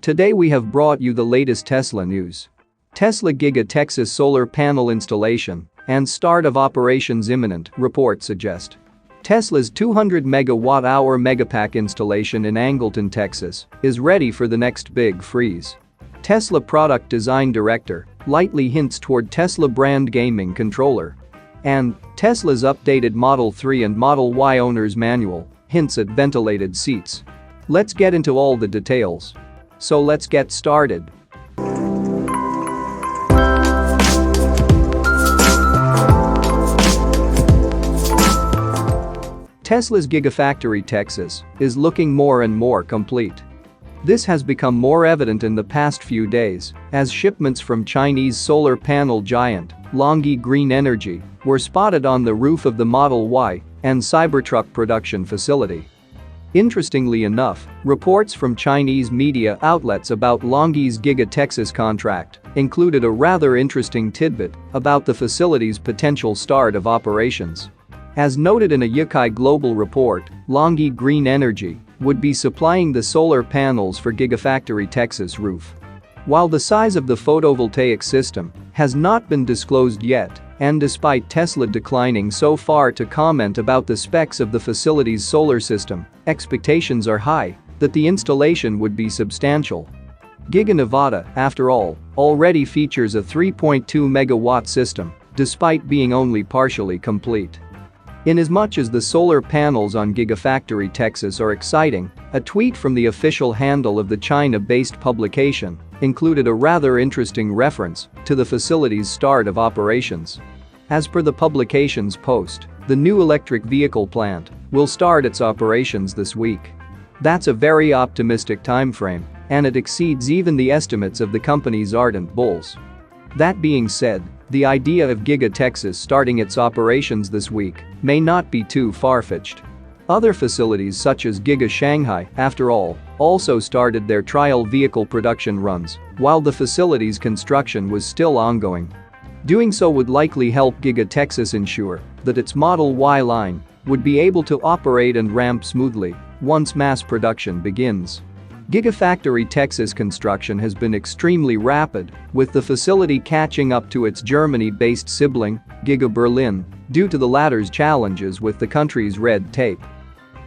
Today we have brought you the latest Tesla news. Tesla Giga Texas solar panel installation and start of operations imminent, reports suggest. Tesla's 200 MWh Megapack installation in Angleton, Texas, is ready for the next big freeze. Tesla product design director lightly hints toward Tesla brand gaming controller. And Tesla's updated Model 3 and Model Y owner's manual hints at ventilated seats. Let's get into all the details. So let's get started. Tesla's Gigafactory Texas is looking more and more complete. This has become more evident in the past few days as shipments from Chinese solar panel giant LONGi Green Energy were spotted on the roof of the Model Y and Cybertruck production facility. Interestingly enough, reports from Chinese media outlets about LONGi's Giga Texas contract included a rather interesting tidbit about the facility's potential start of operations. As noted in a Yukai Global report, LONGi Green Energy would be supplying the solar panels for Gigafactory Texas roof. While the size of the photovoltaic system has not been disclosed yet, and despite Tesla declining so far to comment about the specs of the facility's solar system, expectations are high that the installation would be substantial. Giga Nevada, after all, already features a 3.2 megawatt system, despite being only partially complete. Inasmuch as the solar panels on Gigafactory Texas are exciting, a tweet from the official handle of the China-based publication included a rather interesting reference to the facility's start of operations. As per the publication's post, the new electric vehicle plant will start its operations this week. That's a very optimistic timeframe, and it exceeds even the estimates of the company's ardent bulls. That being said, the idea of Giga Texas starting its operations this week may not be too far-fetched. Other facilities such as Giga Shanghai, after all, also started their trial vehicle production runs while the facility's construction was still ongoing. Doing so would likely help Giga Texas ensure that its Model Y line would be able to operate and ramp smoothly once mass production begins. Gigafactory Texas construction has been extremely rapid, with the facility catching up to its Germany-based sibling, Giga Berlin, due to the latter's challenges with the country's red tape.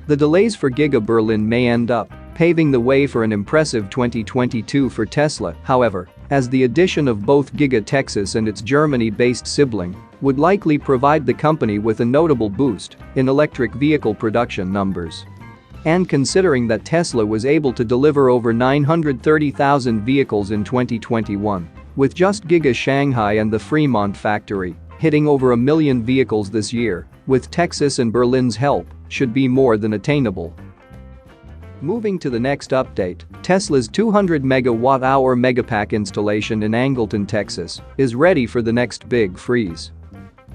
The delays for Giga Berlin may end up paving the way for an impressive 2022 for Tesla, however, as the addition of both Giga Texas and its Germany-based sibling would likely provide the company with a notable boost in electric vehicle production numbers. And considering that Tesla was able to deliver over 930,000 vehicles in 2021, with just Giga Shanghai and the Fremont factory hitting over 1 million vehicles this year, with Texas and Berlin's help, should be more than attainable. Moving to the next update, Tesla's 200 MWh Megapack installation in Angleton, Texas, is ready for the next big freeze.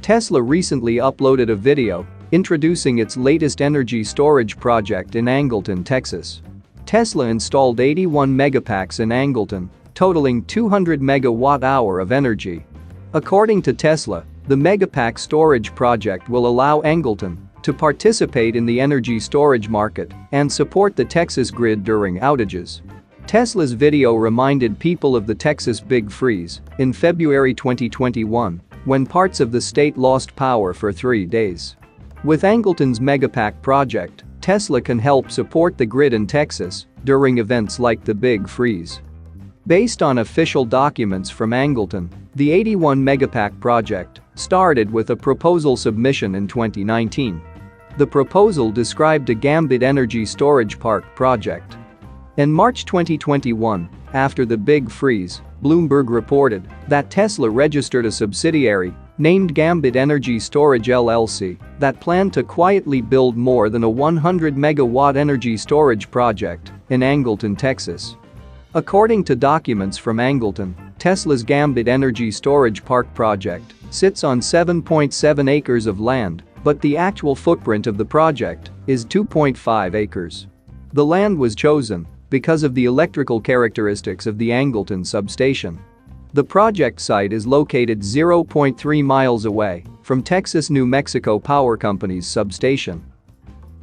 Tesla recently uploaded a video introducing its latest energy storage project in Angleton, Texas. Tesla installed 81 megapacks in Angleton, totaling 200 MWh of energy. According to Tesla, the Megapack storage project will allow Angleton to participate in the energy storage market and support the Texas grid during outages. Tesla's video reminded people of the Texas Big Freeze in February 2021, when parts of the state lost power for 3 days. With Angleton's Megapack project, Tesla can help support the grid in Texas during events like the Big Freeze. Based on official documents from Angleton, the 81 Megapack project started with a proposal submission in 2019. The proposal described a Gambit energy storage park project. In March 2021, after the Big Freeze, Bloomberg reported that Tesla registered a subsidiary named Gambit Energy Storage LLC that planned to quietly build more than a 100 megawatt energy storage project in Angleton, Texas. According to documents from Angleton, Tesla's Gambit Energy Storage Park project sits on 7.7 acres of land, but the actual footprint of the project is 2.5 acres. The land was chosen because of the electrical characteristics of the Angleton substation. The project site is located 0.3 miles away from Texas New Mexico Power Company's substation.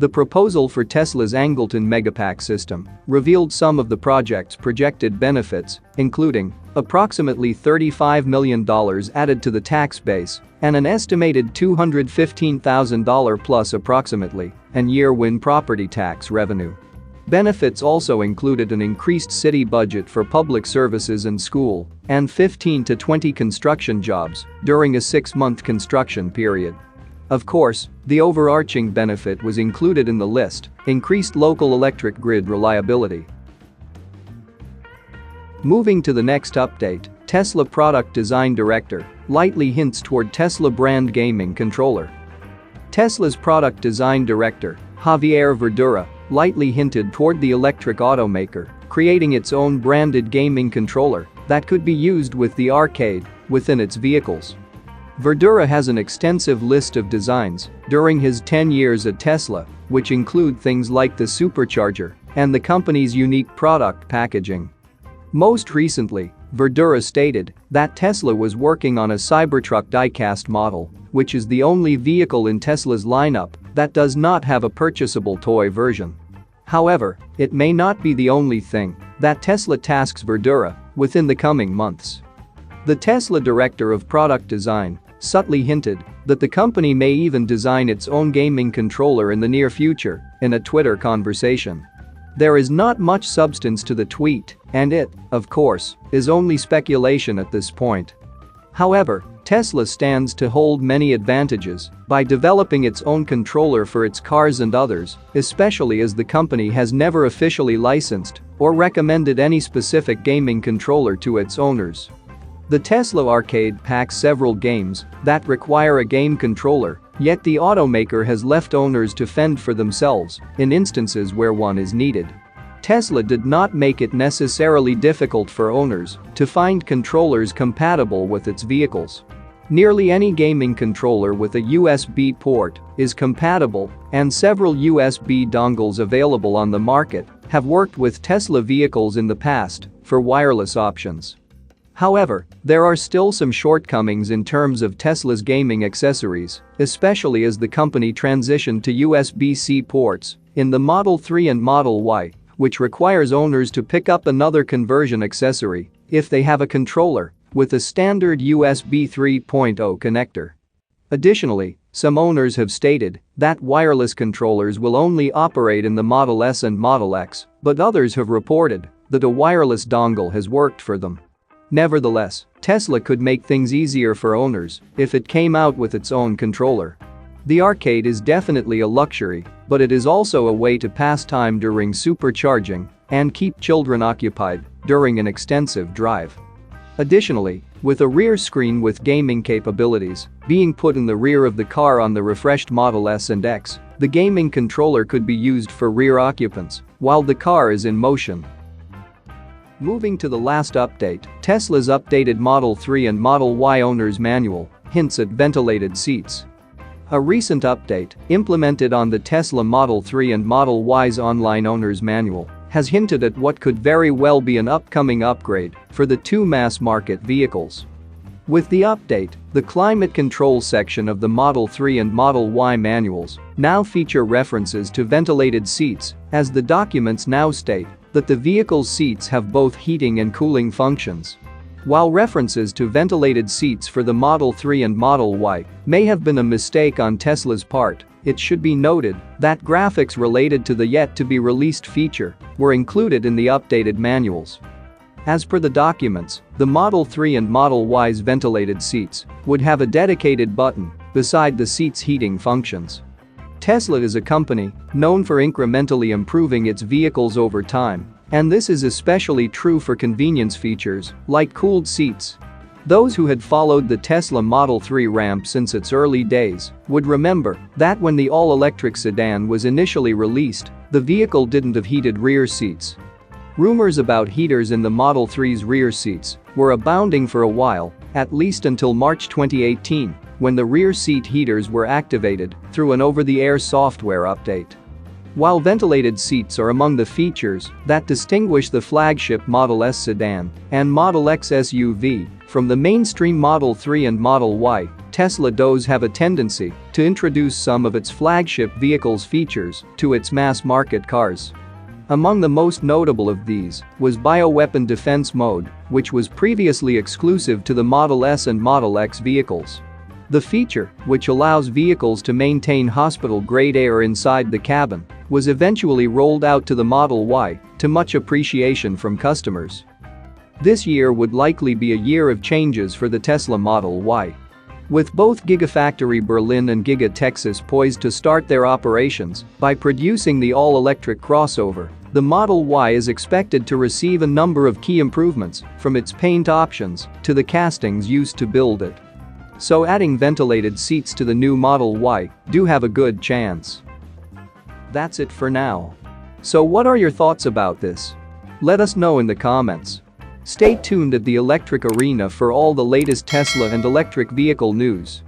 The proposal for Tesla's Angleton Megapack system revealed some of the project's projected benefits, including approximately $35 million added to the tax base and an estimated $215,000 plus approximately an year win property tax revenue. Benefits also included an increased city budget for public services and school and 15 to 20 construction jobs during a 6-month construction period. Of course, the overarching benefit was included in the list: increased local electric grid reliability. Moving to the next update, Tesla product design director lightly hints toward Tesla brand gaming controller. Tesla's product design director, Javier Verdura, lightly hinted toward the electric automaker creating its own branded gaming controller that could be used with the arcade within its vehicles. Verdura has an extensive list of designs during his 10 years at Tesla, which include things like the supercharger and the company's unique product packaging. Most recently, Verdura stated that Tesla was working on a Cybertruck diecast model, which is the only vehicle in Tesla's lineup that does not have a purchasable toy version. However, it may not be the only thing that Tesla tasks Verdura within the coming months. The Tesla director of product design subtly hinted that the company may even design its own gaming controller in the near future in a Twitter conversation. There is not much substance to the tweet, and it, of course, is only speculation at this point. However, Tesla stands to hold many advantages by developing its own controller for its cars and others, especially as the company has never officially licensed or recommended any specific gaming controller to its owners. The Tesla Arcade packs several games that require a game controller, yet the automaker has left owners to fend for themselves in instances where one is needed. Tesla did not make it necessarily difficult for owners to find controllers compatible with its vehicles. Nearly any gaming controller with a USB port is compatible, and several USB dongles available on the market have worked with Tesla vehicles in the past for wireless options. However, there are still some shortcomings in terms of Tesla's gaming accessories, especially as the company transitioned to USB-C ports in the Model 3 and Model Y, which requires owners to pick up another conversion accessory if they have a controller with a standard USB 3.0 connector. Additionally, some owners have stated that wireless controllers will only operate in the Model S and Model X, but others have reported that a wireless dongle has worked for them. Nevertheless, Tesla could make things easier for owners if it came out with its own controller. The arcade is definitely a luxury, but it is also a way to pass time during supercharging and keep children occupied during an extensive drive. Additionally, with a rear screen with gaming capabilities being put in the rear of the car on the refreshed Model S and X, the gaming controller could be used for rear occupants while the car is in motion. Moving to the last update, Tesla's updated Model 3 and Model Y owner's manual hints at ventilated seats. A recent update, implemented on the Tesla Model 3 and Model Y's online owner's manual, has hinted at what could very well be an upcoming upgrade for the two mass-market vehicles. With the update, the climate control section of the Model 3 and Model Y manuals now feature references to ventilated seats, as the documents now state that the vehicle's seats have both heating and cooling functions. While references to ventilated seats for the Model 3 and Model Y may have been a mistake on Tesla's part, it should be noted that graphics related to the yet-to-be-released feature were included in the updated manuals. As per the documents, the Model 3 and Model Y's ventilated seats would have a dedicated button beside the seat's heating functions. Tesla is a company known for incrementally improving its vehicles over time, and this is especially true for convenience features like cooled seats. Those who had followed the Tesla Model 3 ramp since its early days would remember that when the all-electric sedan was initially released, the vehicle didn't have heated rear seats. Rumors about heaters in the Model 3's rear seats were abounding for a while, at least until March 2018, when the rear seat heaters were activated through an over-the-air software update. While ventilated seats are among the features that distinguish the flagship Model S sedan and Model X SUV from the mainstream Model 3 and Model Y, Tesla does have a tendency to introduce some of its flagship vehicles' features to its mass-market cars. Among the most notable of these was bioweapon defense mode, which was previously exclusive to the Model S and Model X vehicles. The feature, which allows vehicles to maintain hospital-grade air inside the cabin, was eventually rolled out to the Model Y, to much appreciation from customers. This year would likely be a year of changes for the Tesla Model Y. With both Gigafactory Berlin and Giga Texas poised to start their operations by producing the all-electric crossover, the Model Y is expected to receive a number of key improvements, from its paint options to the castings used to build it. So adding ventilated seats to the new Model Y do have a good chance. That's it for now. So what are your thoughts about this? Let us know in the comments. Stay tuned at the Electric Arena for all the latest Tesla and electric vehicle news.